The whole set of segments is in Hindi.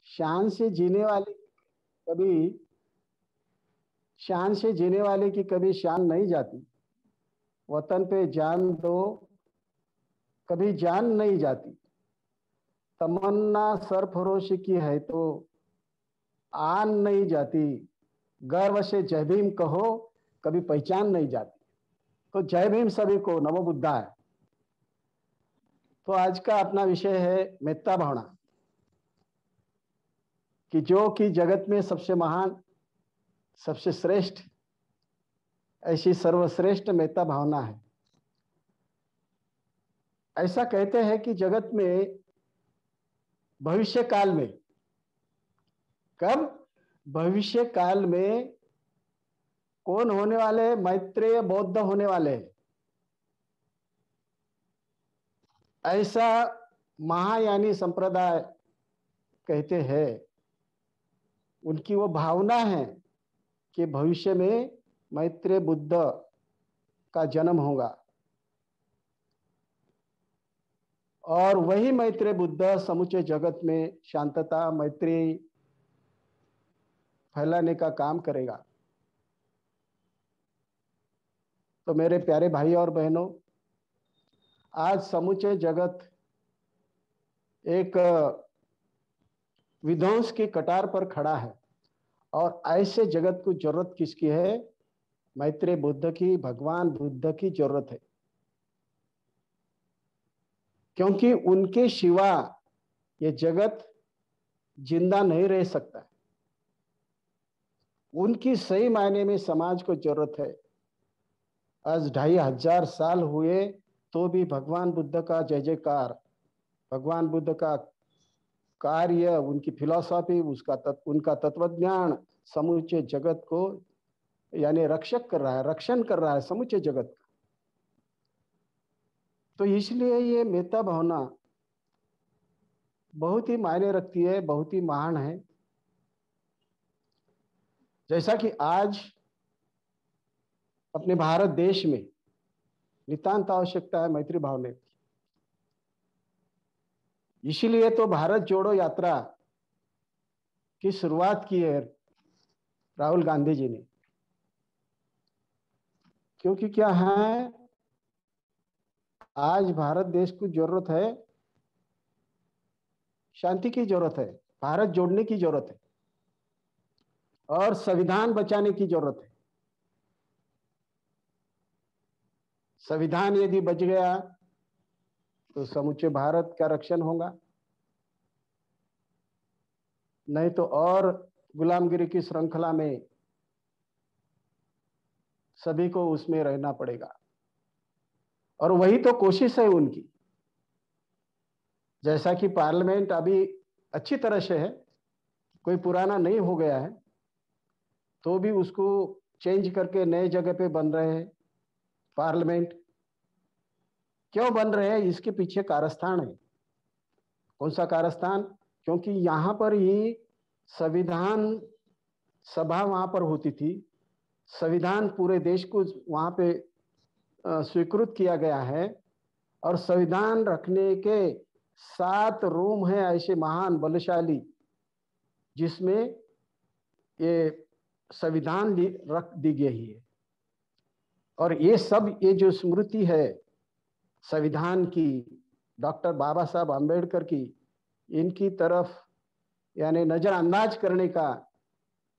शान से जीने वाले कभी शान से जीने वाले की कभी शान नहीं जाती। वतन पे जान दो, कभी जान नहीं जाती। तमन्ना सरफरोश की है तो आन नहीं जाती। गर्व से जय भीम कहो, कभी पहचान नहीं जाती। तो जय भीम सभी को, नमो बुद्धा है। तो आज का अपना विषय है मेत्ता भावना, कि जो कि जगत में सबसे महान, सबसे श्रेष्ठ, ऐसी सर्वश्रेष्ठ मेत्ता भावना है। ऐसा कहते हैं कि जगत में भविष्य काल में, कब? भविष्य काल में कौन होने वाले? मैत्रेय बौद्ध होने वाले हैं। ऐसा महायानी संप्रदाय कहते हैं। उनकी वो भावना है कि भविष्य में मैत्रेय बुद्ध का जन्म होगा और वही मैत्रेय बुद्ध समूचे जगत में शांतता, मैत्री फैलाने का काम करेगा। तो मेरे प्यारे भाई और बहनों, आज समूचे जगत एक विध्वंस की कटार पर खड़ा है और ऐसे जगत को जरूरत किसकी है? मैत्रेय बुद्ध की, भगवान बुद्ध की जरूरत है। क्योंकि उनके सिवा ये जगत जिंदा नहीं रह सकता। उनकी सही मायने में समाज को जरूरत है। आज 2500 साल हुए तो भी भगवान बुद्ध का जय जयकार, भगवान बुद्ध का कार्य, उनकी फिलॉसफी, उनका तत्वज्ञान समूचे जगत को यानी रक्षक कर रहा है, रक्षण कर रहा है समूचे जगत का। तो इसलिए ये मेत्ता भावना बहुत ही मायने रखती है, बहुत ही महान है। जैसा कि आज अपने भारत देश में नितांत आवश्यकता है मैत्री भावना की। इसीलिए तो भारत जोड़ो यात्रा की शुरुआत की है राहुल गांधी जी ने। क्योंकि क्या है, आज भारत देश को जरूरत है, शांति की जरूरत है, भारत जोड़ने की जरूरत है और संविधान बचाने की जरूरत है। संविधान यदि बच गया तो समूचे भारत का रक्षण होगा, नहीं तो और गुलामगिरी की श्रृंखला में सभी को उसमें रहना पड़ेगा। और वही तो कोशिश है उनकी। जैसा कि पार्लियामेंट अभी अच्छी तरह से है, कोई पुराना नहीं हो गया है, तो भी उसको चेंज करके नए जगह पे बन रहे हैं पार्लियामेंट। क्यों बन रहे हैं? इसके पीछे कारस्थान है। कौन सा कारस्थान? क्योंकि यहाँ पर ही संविधान सभा वहां पर होती थी। संविधान पूरे देश को वहां पे स्वीकृत किया गया है और संविधान रखने के 7 रूम हैं ऐसे महान बलशाली, जिसमें ये संविधान रख दी गई है। और ये सब, ये जो स्मृति है संविधान की, डॉक्टर बाबा साहब आम्बेडकर की, इनकी तरफ यानी नजरअंदाज करने का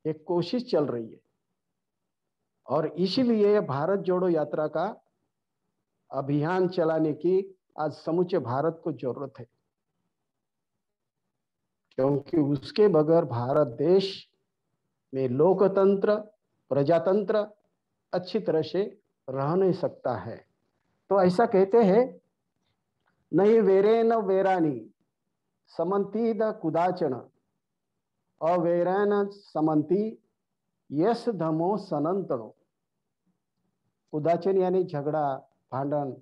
एक कोशिश चल रही है। और इसीलिए भारत जोड़ो यात्रा का अभियान चलाने की आज समूचे भारत को जरूरत है। क्योंकि उसके बगैर भारत देश में लोकतंत्र, प्रजातंत्र अच्छी तरह से रह नहीं सकता है। तो ऐसा कहते हैं, नहीं वेरेन वेरानी समंती द कुदाचन अवेरन समंती यस धमो सनंतनो। कुदाचन यानी झगड़ा, भांडन।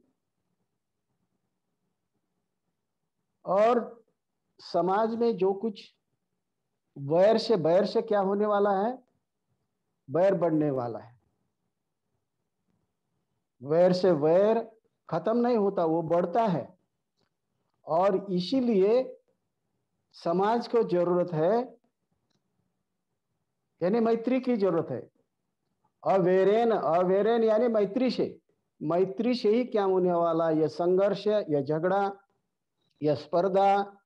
और समाज में जो कुछ बैर से क्या होने वाला है? बैर बढ़ने वाला है। वैर से वैर खत्म नहीं होता, वो बढ़ता है। और इसीलिए समाज को जरूरत है, यानी मैत्री की जरूरत है। अवेरेन, अवेरेन यानी मैत्री से, मैत्री से ही क्या होने वाला, यह संघर्ष, यह झगड़ा, यह स्पर्धा,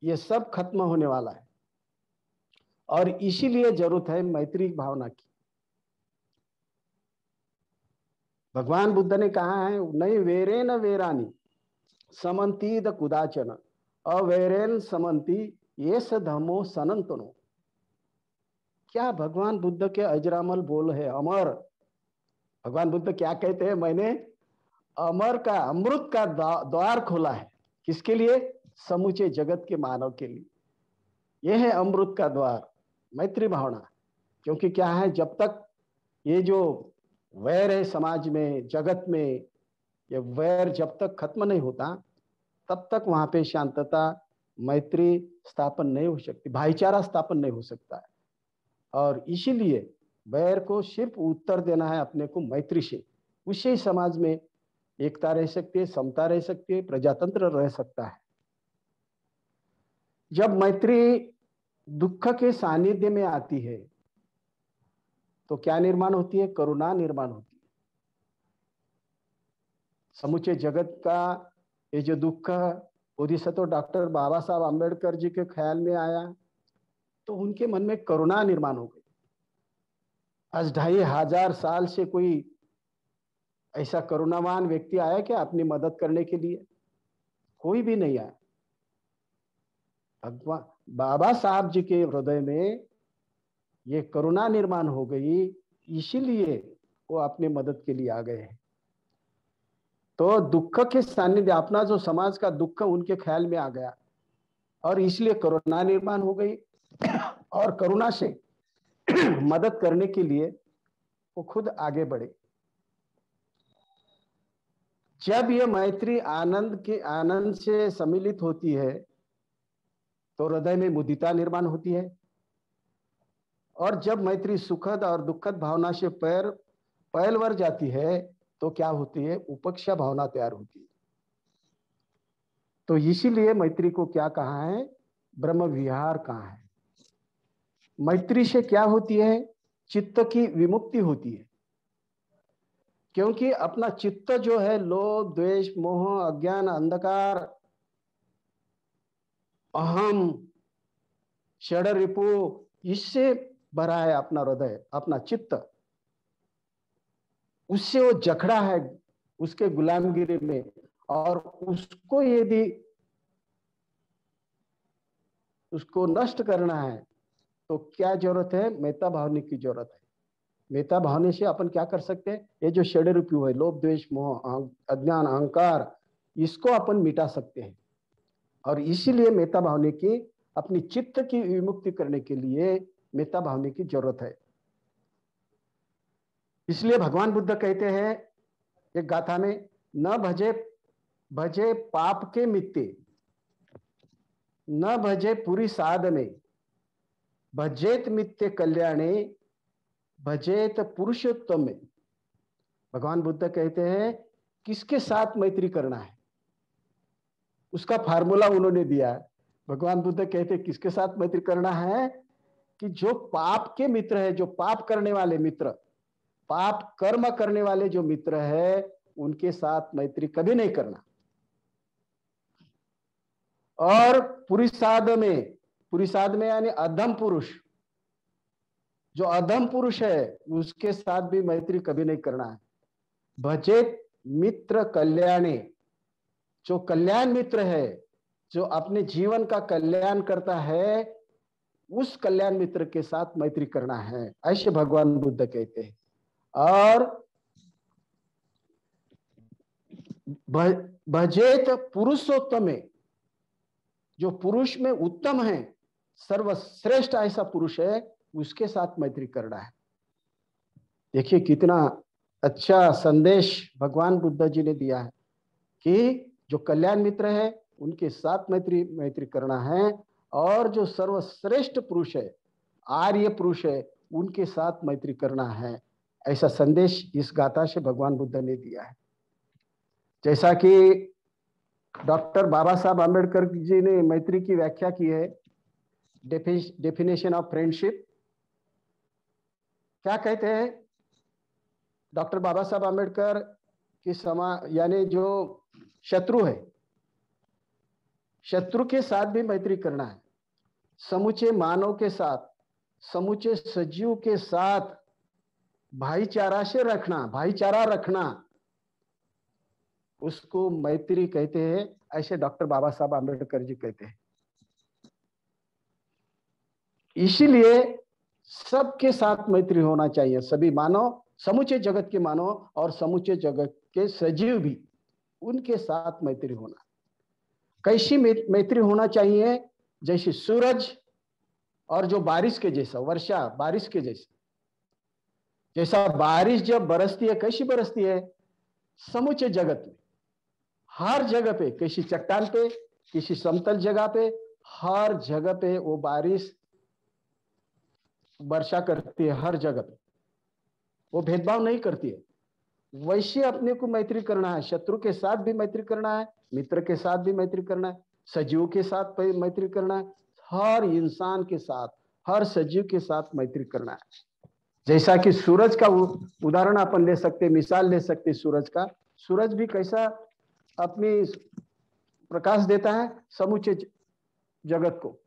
यह सब खत्म होने वाला है। और इसीलिए जरूरत है मैत्री भावना की। भगवान बुद्ध ने कहा है, नहीं वेरेन वेरानी समन्ति द कुदाचन अवेरेन समन्ति ये धमो सनंतनो। क्या भगवान बुद्ध के अजरामल बोल है, अमर। भगवान बुद्ध क्या कहते हैं, मैंने अमर का, अमृत का द्वार खोला है। किसके लिए? समूचे जगत के मानव के लिए। यह है अमृत का द्वार, मैत्री भावना। क्योंकि क्या है, जब तक ये जो वैर है समाज में, जगत में, ये वैर जब तक खत्म नहीं होता, तब तक वहां पे शांतता, मैत्री स्थापन नहीं हो सकती, भाईचारा स्थापन नहीं हो सकता है। और इसीलिए वैर को सिर्फ उत्तर देना है अपने को मैत्री से। उससे ही समाज में एकता रह सकती है, समता रह सकती है, प्रजातंत्र रह सकता है। जब मैत्री दुख के सानिध्य में आती है तो क्या निर्माण होती है? करुणा निर्माण होती है। समुचे जगत का ये जो दुख बोधिसत्व डॉक्टर बाबा साहब आम्बेडकर जी के ख्याल में आया तो उनके मन में करुणा निर्माण हो गई। आज 2500 साल से कोई ऐसा करुणावान व्यक्ति आया क्या अपनी मदद करने के लिए? कोई भी नहीं आया। भगवान बाबा साहब जी के हृदय में ये करुणा निर्माण हो गई, इसीलिए वो अपने मदद के लिए आ गए हैं। तो दुख के सानिध्य, अपना जो समाज का दुख उनके ख्याल में आ गया और इसलिए करुणा निर्माण हो गई। और करुणा से मदद करने के लिए वो खुद आगे बढ़े। जब ये मैत्री आनंद से सम्मिलित होती है तो हृदय में मुदिता निर्माण होती है। और जब मैत्री सुखद और दुखद भावना से पैलवर जाती है तो क्या होती है? उपेक्षा भावना तैयार होती है। तो इसीलिए मैत्री को क्या कहा है? ब्रह्म विहार कहा है। मैत्री से क्या होती है? चित्त की विमुक्ति होती है। क्योंकि अपना चित्त जो है लोभ, द्वेष, मोह, अज्ञान, अंधकार, अहम, षड रिपु, इससे भरा है अपना हृदय, अपना चित्त। उससे वो जकड़ा है उसके गुलामगिरी में। और उसको यदि उसको नष्ट करना है तो क्या जरूरत है? मेता भावने की जरूरत है। मेता भावने से अपन क्या कर सकते हैं? ये जो षड रिपु है, लोभ, द्वेष, मोह, अज्ञान, अहंकार, इसको अपन मिटा सकते हैं। और इसीलिए मेता भावने की, अपनी चित्त की विमुक्ति करने के लिए मेता भावने की जरूरत है। इसलिए भगवान बुद्ध कहते हैं एक गाथा में, न भजे पाप के मित्ते, न भजे पुरी साधने, भजेत मित्य कल्याणे, भजेत पुरुषोत्तम में। भगवान बुद्ध कहते हैं किसके साथ मैत्री करना है, उसका फार्मूला उन्होंने दिया है। भगवान बुद्ध कहते हैं किसके साथ मैत्री करना है? कि जो पाप के मित्र है, जो पाप करने वाले मित्र, पाप कर्म करने वाले जो मित्र है, उनके साथ मैत्री कभी नहीं करना। और पुरुषाद में यानी अधम पुरुष, जो अधम पुरुष है उसके साथ भी मैत्री कभी नहीं करना है। भजेत मित्र कल्याणे, जो कल्याण मित्र है, जो अपने जीवन का कल्याण करता है, उस कल्याण मित्र के साथ मैत्री करना है, ऐसे भगवान बुद्ध कहते हैं। और भजेत पुरुषोत्तम, जो पुरुष में उत्तम है, सर्वश्रेष्ठ ऐसा पुरुष है, उसके साथ मैत्री करना है। देखिए कितना अच्छा संदेश भगवान बुद्ध जी ने दिया है कि जो कल्याण मित्र है उनके साथ मैत्री करना है। और जो सर्वश्रेष्ठ पुरुष है, आर्य पुरुष है, उनके साथ मैत्री करना है। ऐसा संदेश इस गाथा से भगवान बुद्ध ने दिया है। जैसा कि डॉक्टर बाबा साहब आम्बेडकर जी ने मैत्री की व्याख्या की है, डेफिनेशन ऑफ फ्रेंडशिप। क्या कहते हैं डॉक्टर बाबा साहब आम्बेडकर की यानी जो शत्रु है, शत्रु के साथ भी मैत्री करना है, समूचे मानव के साथ, समूचे सजीव के साथ भाईचारा से रखना, भाईचारा रखना, उसको मैत्री कहते हैं। ऐसे डॉक्टर बाबा साहब आम्बेडकर जी कहते हैं। इसीलिए सबके साथ मैत्री होना चाहिए, सभी मानव, समूचे जगत के मानव और समूचे जगत के सजीव भी, उनके साथ मैत्री होना। कैसी मैत्री होना चाहिए? जैसे सूरज और जो बारिश के जैसा, वर्षा बारिश के जैसा। जैसा बारिश जब बरसती है, कैसी बरसती है? समूचे जगत में, हर जगह पे, किसी चट्टान पे, किसी समतल जगह पे, हर जगह पे वो बारिश वर्षा करती है, हर जगह पे। वो भेदभाव नहीं करती है। वैसे अपने को मैत्री करना है, शत्रु के साथ भी मैत्री करना है, मित्र के साथ भी मैत्री करना है, सजीव के साथ मैत्री करना है, हर इंसान के साथ, हर सजीव के साथ मैत्री करना है। जैसा कि सूरज का उदाहरण अपन ले सकते, मिसाल ले सकते सूरज का। सूरज भी कैसा अपनी प्रकाश देता है, समूचे जगत को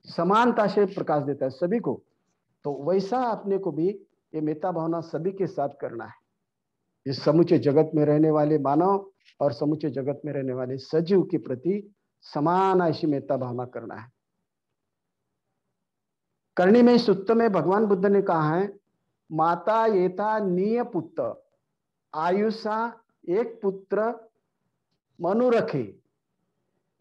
समानता से प्रकाश देता है, सभी को। तो वैसा अपने को भी ये मेत्ता भावना सभी के साथ करना है। इस समूचे जगत में रहने वाले मानव और समूचे जगत में रहने वाले सजीव के प्रति समान ऐसी मेत्ता भावना करना है। करणी में सुत्त में भगवान बुद्ध ने कहा है, माता येता नीय पुत्र आयुषा एक पुत्र मनु रखे,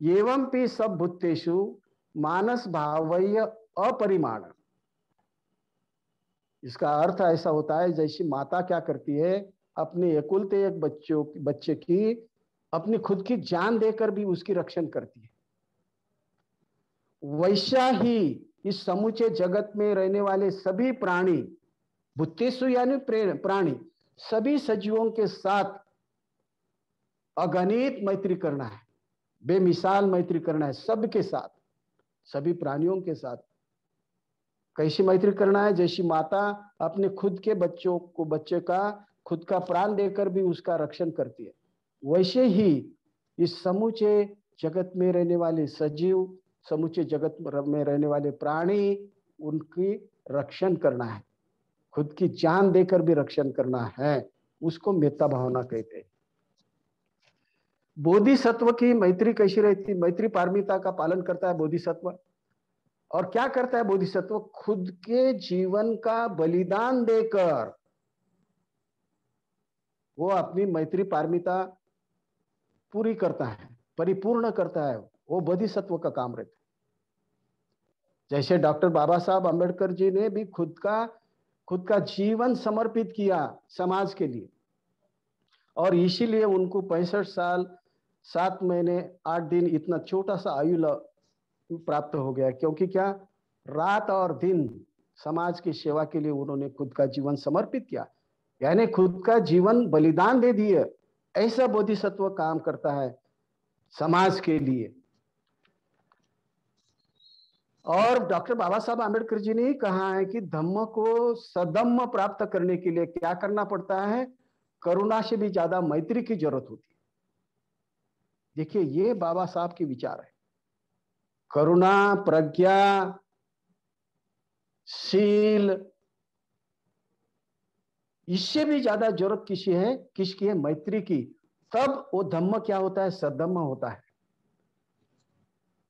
एवं पी सब भूतेषु मानस भावय अपरिमाण। इसका अर्थ ऐसा होता है, जैसी माता क्या करती है, अपने एकुलते एक बच्चे की अपनी खुद की जान देकर भी उसकी रक्षण करती है, वैसा ही इस समूचे जगत में रहने वाले सभी प्राणी, भूतेषु यानी प्राणी, सभी सजीवों के साथ अगणित मैत्री करना है, बेमिसाल मैत्री करना है, सबके साथ, सभी प्राणियों के साथ। कैसी मैत्री करना है? जैसी माता अपने खुद के बच्चे का खुद का प्राण देकर भी उसका रक्षण करती है, वैसे ही इस समूचे जगत में रहने वाले सजीव, समूचे जगत में रहने वाले प्राणी, उनकी रक्षण करना है, खुद की जान देकर भी रक्षण करना है, उसको मेत्ता भावना कहते हैं। बोधिसत्व की मैत्री कैसी रहती? मैत्री पारमिता का पालन करता है बोधिसत्व। और क्या करता है बोधिसत्व? खुद के जीवन का बलिदान देकर वो अपनी मैत्री पारमिता पूरी करता है, परिपूर्ण करता है। वो बोधिसत्व का काम रहता है। जैसे डॉक्टर बाबा साहब आम्बेडकर जी ने भी खुद का जीवन समर्पित किया समाज के लिए, और इसीलिए उनको 65 साल 7 महीने 8 दिन इतना छोटा सा आयु प्राप्त हो गया। क्योंकि क्या? रात और दिन समाज की सेवा के लिए उन्होंने खुद का जीवन समर्पित किया, यानी खुद का जीवन बलिदान दे दिए। ऐसा बोधिसत्व काम करता है समाज के लिए। और डॉक्टर बाबा साहब आम्बेडकर जी ने कहा है कि धम्म को सदम्म प्राप्त करने के लिए क्या करना पड़ता है? करुणा से भी ज्यादा मैत्री की जरूरत होती है। देखिए, ये बाबा साहब के विचार है। करुणा, प्रज्ञा, शील, इससे भी ज्यादा जरूरत किसकी है? मैत्री की। तब वो धम्म क्या होता है? सदम्म होता है।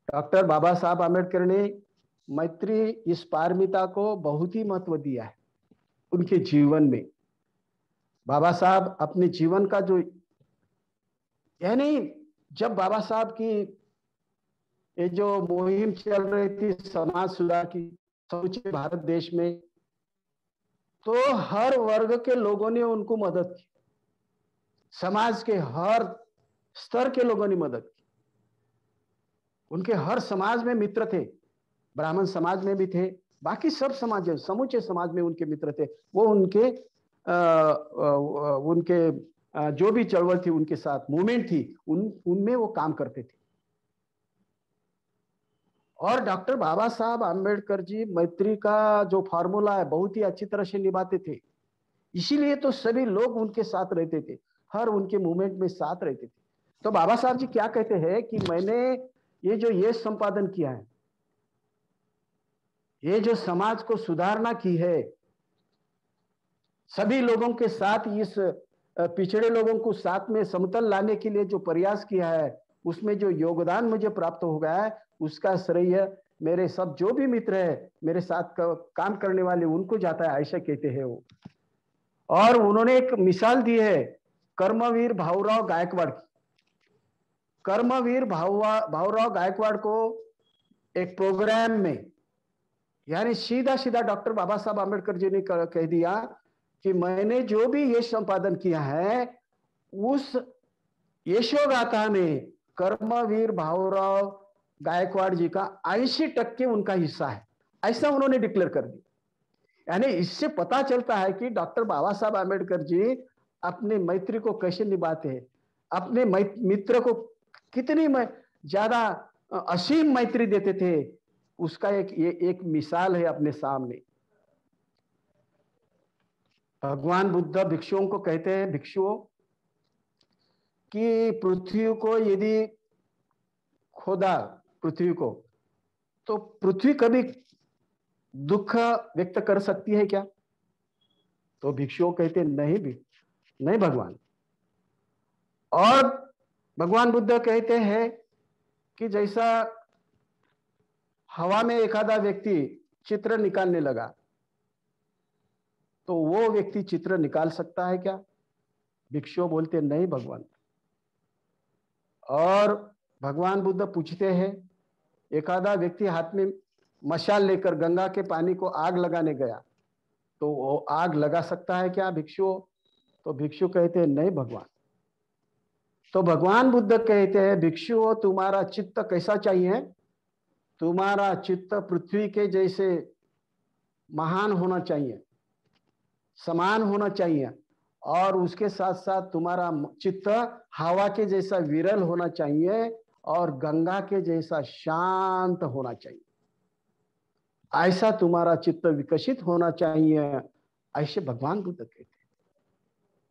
डॉक्टर बाबा साहब आम्बेडकर ने मैत्री, इस पारमिता को बहुत ही महत्व दिया है उनके जीवन में। बाबा साहब अपने जीवन का जो, यानी जब बाबा साहब की ये जो मुहिम चल रही थी समाज सुधार की समूचे भारत देश में, तो हर वर्ग के लोगों ने उनको मदद की, समाज के हर स्तर के लोगों ने मदद की। उनके हर समाज में मित्र थे, ब्राह्मण समाज में भी थे, बाकी सब समाज, समूचे समाज में उनके मित्र थे। वो उनके जो भी चळवळ थी उनके साथ, मूवमेंट थी, उनमें वो काम करते थे। और डॉक्टर बाबा साहब आम्बेडकर जी मैत्री का जो फॉर्मूला है बहुत ही अच्छी तरह से निभाते थे। इसीलिए तो सभी लोग उनके साथ रहते थे, हर उनके मूवमेंट में साथ रहते थे। तो बाबा साहब जी क्या कहते हैं कि मैंने ये जो ये संपादन किया है, ये जो समाज को सुधारना की है, सभी लोगों के साथ इस पिछड़े लोगों को साथ में समतल लाने के लिए जो प्रयास किया है, उसमें जो योगदान मुझे प्राप्त हो गया है, उसका श्रेय मेरे सब जो भी मित्र है, मेरे साथ काम करने वाले, उनको जाता है, ऐसा कहते हैं वो। और उन्होंने एक मिसाल दी है कर्मवीर भाऊराव गायकवाड़ की। कर्मवीर भाऊराव गायकवाड़ को एक प्रोग्राम में, यानी सीधा सीधा डॉक्टर बाबा साहब आम्बेडकर जी ने कह दिया कि मैंने जो भी ये संपादन किया है, उस यशोगाथा में कर्मवीर भाऊराव गायकवाड़ जी का 80% उनका हिस्सा है, ऐसा उन्होंने डिक्लेयर कर दिया। यानी इससे पता चलता है कि डॉक्टर बाबा साहब आम्बेडकर जी अपने मैत्री को कैसे निभाते हैं, अपने मित्र को कितनी ज्यादा असीम मैत्री देते थे, उसका एक मिसाल है अपने सामने। भगवान बुद्ध भिक्षुओं को कहते हैं, भिक्षुओं कि पृथ्वी को यदि खोदा पृथ्वी को, तो पृथ्वी कभी दुख व्यक्त कर सकती है क्या? तो भिक्षुओं कहते नहीं भी, नहीं भगवान। और भगवान बुद्ध कहते हैं कि जैसा हवा में एखादा व्यक्ति चित्र निकालने लगा, तो वो व्यक्ति चित्र निकाल सकता है क्या? भिक्षु बोलते नहीं भगवान। और भगवान बुद्ध पूछते हैं, एखादा व्यक्ति हाथ में मशाल लेकर गंगा के पानी को आग लगाने गया, तो वो आग लगा सकता है क्या भिक्षु? तो भिक्षु कहते हैं नहीं भगवान। तो भगवान बुद्ध कहते हैं, भिक्षु तुम्हारा चित्त कैसा चाहिए? तुम्हारा चित्त पृथ्वी के जैसे महान होना चाहिए, समान होना चाहिए, और उसके साथ साथ तुम्हारा चित्त हवा के जैसा विरल होना चाहिए और गंगा के जैसा शांत होना चाहिए। ऐसा तुम्हारा चित्त विकसित होना चाहिए, ऐसे भगवान बुद्ध कहते हैं।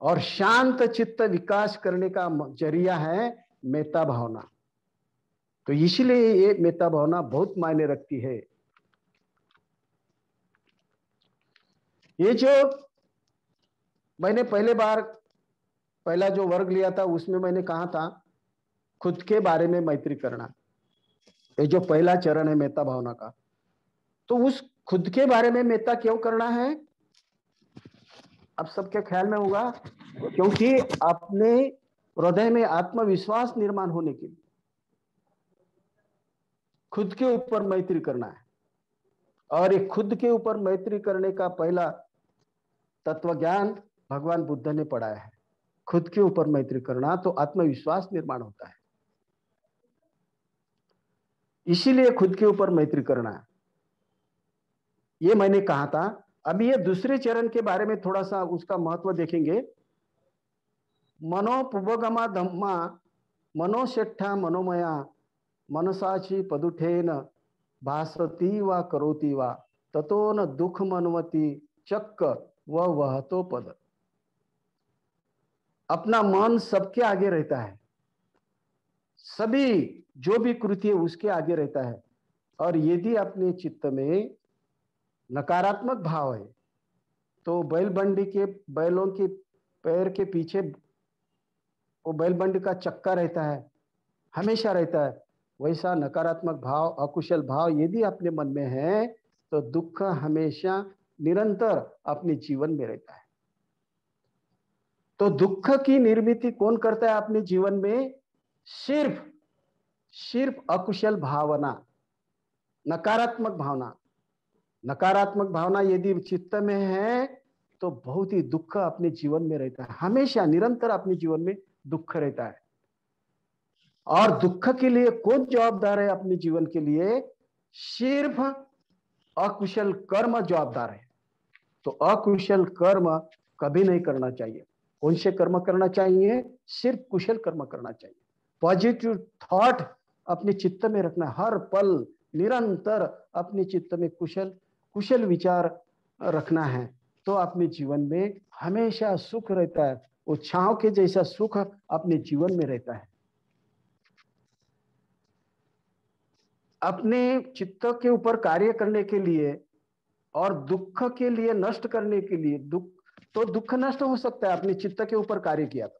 और शांत चित्त विकास करने का जरिया है मेत्ता भावना। तो इसलिए ये मेत्ता भावना बहुत मायने रखती है। ये जो मैंने पहला जो वर्ग लिया था, उसमें मैंने कहा था खुद के बारे में मैत्री करना, ये जो पहला चरण है मेत्ता भावना का। तो उस खुद के बारे में मेत्ता क्यों करना है, अब सबके ख्याल में होगा, क्योंकि अपने हृदय में आत्मविश्वास निर्माण होने के लिए खुद के ऊपर मैत्री करना है। और ये खुद के ऊपर मैत्री करने का पहला तत्वज्ञान भगवान बुद्ध ने पढ़ाया है। खुद के ऊपर मैत्री करना तो आत्मविश्वास निर्माण होता है, इसीलिए खुद के ऊपर मैत्री करना है, ये मैंने कहा था। अभी ये दूसरे चरण के बारे में थोड़ा सा उसका महत्व देखेंगे। मनोपुबगमा धम्मा मनोशेठा मनोमया मनसाची पदुठेन भासती वा करोति वा ततो न दुख मनवती चक्क वह तो पद। अपना मन सबके आगे रहता है, सभी जो भी कृति है उसके आगे रहता है। और यदि अपने चित्त में नकारात्मक भाव है, तो बैलों के पैर के पीछे वो बैलबंडी का चक्का रहता है, हमेशा रहता है। वैसा नकारात्मक भाव, अकुशल भाव यदि अपने मन में है, तो दुख हमेशा निरंतर अपने जीवन में रहता है। तो दुख की निर्मिति कौन करता है अपने जीवन में? सिर्फ अकुशल भावना, नकारात्मक भावना। नकारात्मक भावना यदि चित्त में है, तो बहुत ही दुख अपने जीवन में रहता है, हमेशा निरंतर अपने जीवन में दुख रहता है। और दुख के लिए कौन जवाबदार है अपने जीवन के लिए? सिर्फ अकुशल कर्म जवाबदार है। तो अकुशल कर्म कभी नहीं करना चाहिए। कौन से कर्म करना चाहिए? सिर्फ कुशल कर्म करना चाहिए। पॉजिटिव थॉट अपने चित्त में रखना, हर पल निरंतर अपने चित्त में कुशल विचार रखना है, तो अपने जीवन में हमेशा सुख रहता है। वो छांव के जैसा सुख अपने जीवन में रहता है। अपने चित्त के ऊपर कार्य करने के लिए और दुख के लिए नष्ट करने के लिए, दुख नष्ट हो सकता है अपने चित्त के ऊपर कार्य किया तो,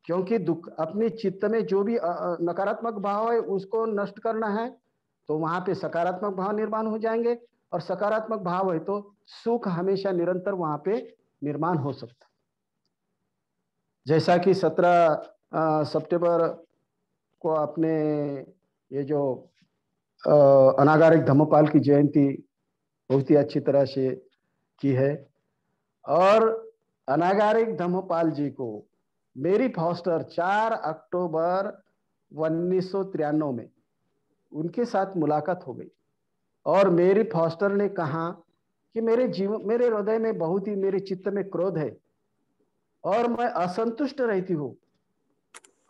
क्योंकि दुख अपने चित्त में जो भी नकारात्मक भाव है उसको नष्ट करना है, तो वहां पे सकारात्मक भाव निर्माण हो जाएंगे, और सकारात्मक भाव है तो सुख हमेशा निरंतर वहां पे निर्माण हो सकता है। जैसा कि 17 सितंबर को अपने ये जो अनागारिक धम्मपाल की जयंती बहुत ही अच्छी तरह से की है, और अनागारिक धम्मपाल जी को मेरी फॉस्टर 4 अक्टूबर 1993 में उनके साथ मुलाकात हो गई, और मेरी फॉस्टर ने कहा कि मेरे हृदय में बहुत ही, मेरे चित्त में क्रोध है और मैं असंतुष्ट रहती हूँ,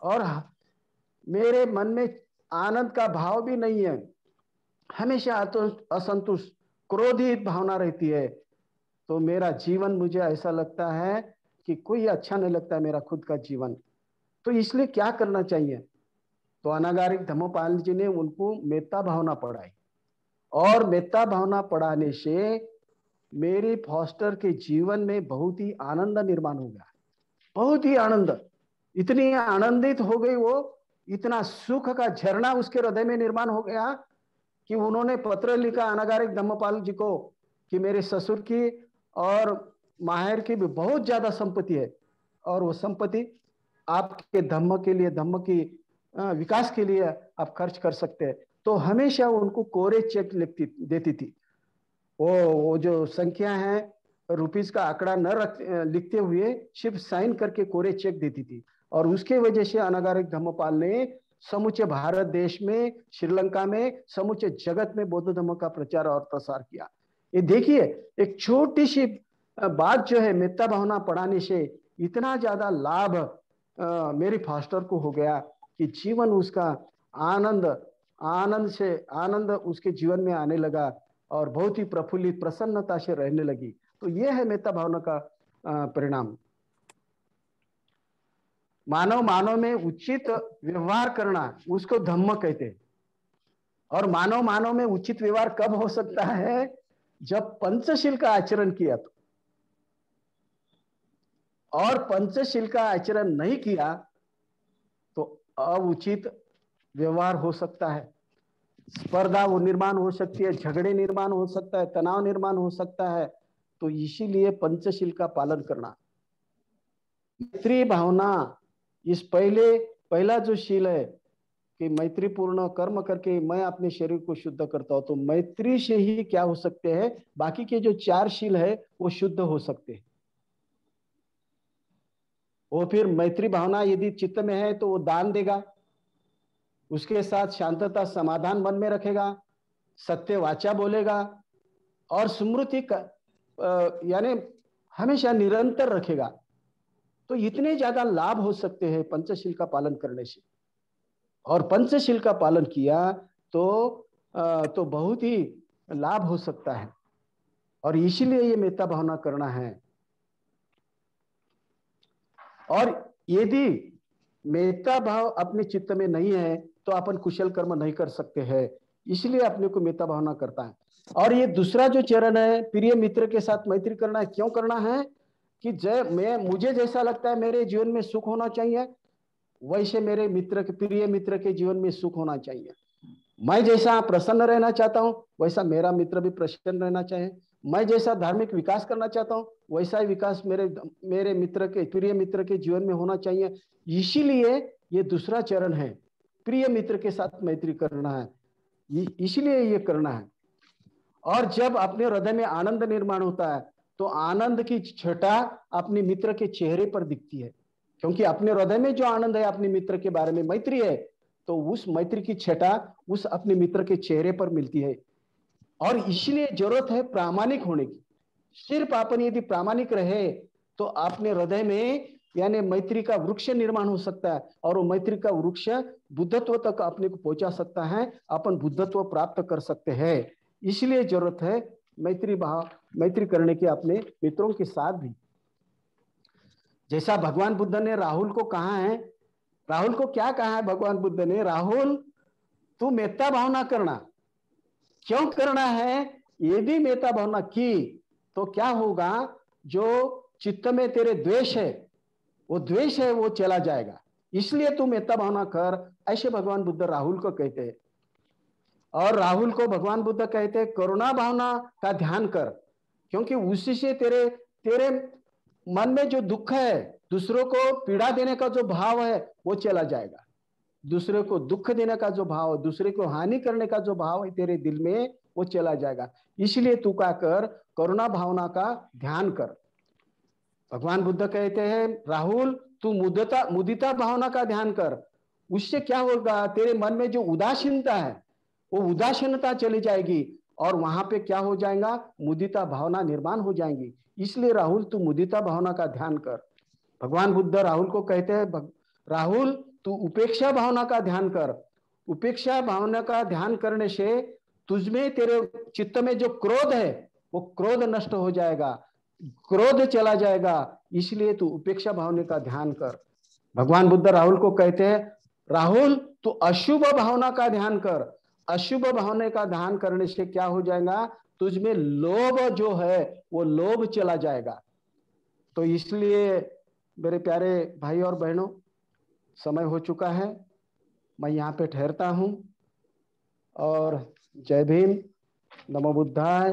और मेरे मन में आनंद का भाव भी नहीं है, हमेशा असंतुष्ट क्रोधित भावना रहती है। तो मेरा जीवन, मुझे ऐसा लगता है कि कोई अच्छा नहीं लगता मेरा खुद का जीवन, तो इसलिए क्या करना चाहिए? तो अनागारिक धम्मपाल जी ने उनको मेत्ता भावना पढ़ाई, और मेत्ता भावना पढ़ाने से मेरी फॉस्टर के जीवन में बहुत ही आनंद निर्माण हो गया, बहुत ही आनंद, इतनी आनंदित हो गई वो, इतना सुख का झरना उसके हृदय में निर्माण हो गया कि उन्होंने पत्र लिखा अनागारिक धम्मपाल जी को कि मेरे ससुर की और माहिर की भी बहुत ज्यादा संपत्ति है, और वो संपत्ति आपके धम्म के लिए, धम्म की विकास के लिए आप खर्च कर सकते हैं। तो हमेशा उनको कोरे चेक देती थी। वो जो संख्या है, रुपीस का आंकड़ा न लिखते हुए सिर्फ साइन करके कोरे चेक देती थी, और उसके वजह से अनागारिक धम्मपाल ने समूचे भारत देश में, श्रीलंका में, समूचे जगत में बौद्ध धर्म का प्रचार और प्रसार किया। ये देखिए, एक छोटी सी बात जो है, मेत्ता भावना पढ़ाने से इतना ज्यादा लाभ मेरी फास्टर को हो गया कि जीवन उसका आनंद उसके जीवन में आने लगा, और बहुत ही प्रफुल्लित प्रसन्नता से रहने लगी। तो यह है मेत्ता भावना का परिणाम। मानव में उचित व्यवहार करना, उसको धम्म कहते हैं। और मानव में उचित व्यवहार कब हो सकता है? जब पंचशील का आचरण किया तो, और पंचशील का आचरण नहीं किया तो अउचित व्यवहार हो सकता है, स्पर्धा वो निर्माण हो सकती है, झगड़े निर्माण हो सकता है, तनाव निर्माण हो सकता है। तो इसीलिए पंचशील का पालन करना, मैत्री भावना, इस पहला जो शील है कि मैत्रीपूर्ण कर्म करके मैं अपने शरीर को शुद्ध करता हूं, तो मैत्री से ही क्या हो सकते हैं, बाकी के जो 4 शील है वो शुद्ध हो सकते हैं। वो फिर मैत्री भावना यदि चित्त में है तो वो दान देगा, उसके साथ शांतता समाधान मन में रखेगा, सत्य वाचा बोलेगा, और स्मृति यानी हमेशा निरंतर रखेगा। तो इतने ज्यादा लाभ हो सकते हैं पंचशील का पालन करने से, और पंचशील का पालन किया तो बहुत ही लाभ हो सकता है, और इसीलिए ये मेत्ता भावना करना है। और यदि मेत्ता भाव अपने चित्त में नहीं है तो अपन कुशल कर्म नहीं कर सकते हैं, इसलिए अपने को मेत्ता भावना करता है। और ये दूसरा जो चरण है, प्रिय मित्र के साथ मैत्री करना है। क्यों करना है? कि मुझे जैसा लगता है मेरे जीवन में सुख होना चाहिए, वैसे मेरे प्रिय मित्र के जीवन में सुख होना चाहिए। मैं जैसा प्रसन्न रहना चाहता हूं, वैसा मेरा मित्र भी प्रसन्न रहना चाहिए। मैं जैसा धार्मिक विकास करना चाहता हूं, वैसा ही विकास मेरे प्रिय मित्र के जीवन में होना चाहिए। इसीलिए ये दूसरा चरण है, प्रिय मित्र के साथ मैत्री करना है, इसीलिए ये करना है। और जब अपने हृदय में आनंद निर्माण होता है तो आनंद की छटा अपने मित्र के चेहरे पर दिखती है, क्योंकि अपने हृदय में जो आनंद है अपने मित्र के बारे में, मैत्री है, तो उस मैत्री की छटा उस अपने मित्र के चेहरे पर मिलती है। और इसलिए जरूरत है प्रामाणिक होने की। सिर्फ अपन यदि प्रामाणिक रहे तो आपने हृदय में यानी मैत्री का वृक्ष निर्माण हो सकता है, और वो मैत्री का वृक्ष बुद्धत्व तक अपने को पहुंचा सकता है, अपन बुद्धत्व प्राप्त कर सकते हैं। इसलिए जरूरत है मैत्री करने की अपने मित्रों के साथ भी। जैसा भगवान बुद्ध ने राहुल को कहा है, राहुल को क्या कहा है भगवान बुद्ध ने? राहुल, तू मेत्ता भावना करना। क्यों करना है? यदि मेत्ता भावना की तो क्या होगा? जो चित्त में तेरे द्वेष है, वो द्वेष है वो चला जाएगा। इसलिए तू मेत्ता भावना कर, ऐसे भगवान बुद्ध राहुल को कहते हैं। और राहुल को भगवान बुद्ध कहते हैं करुणा भावना का ध्यान कर, क्योंकि उसी से तेरे तेरे मन में जो दुख है, दूसरों को पीड़ा देने का जो भाव है वो चला जाएगा। दूसरे को दुख देने का जो भाव, दूसरे को हानि करने का जो भाव है तेरे दिल में, वो चला जाएगा। इसलिए तू क्या कर? करुणा भावना का ध्यान कर। भगवान बुद्ध कहते हैं राहुल, तू मुदिता भावना का ध्यान कर। उससे क्या होगा? तेरे मन में जो उदासीनता है वो उदासीनता चली जाएगी, और वहां पे क्या हो जाएगा? मुदिता भावना निर्माण हो जाएंगी। इसलिए राहुल, तू मुदिता भावना का ध्यान कर। भगवान बुद्ध राहुल को कहते हैं राहुल, तू उपेक्षा भावना का ध्यान कर। उपेक्षा भावना का ध्यान करने से तुझमें, तेरे चित्त में जो क्रोध है वो क्रोध नष्ट हो जाएगा, क्रोध चला जाएगा। इसलिए तू उपेक्षा भावना का ध्यान कर। भगवान बुद्ध राहुल को कहते हैं राहुल, तू अशुभ भावना का ध्यान कर। अशुभ भावना का ध्यान करने से क्या हो जाएगा? तुझमें लोभ जो है वो लोभ चला जाएगा। तो इसलिए मेरे प्यारे भाई और बहनों, समय हो चुका है, मैं यहाँ पे ठहरता हूँ। और जय भीम, नमो बुद्धाय।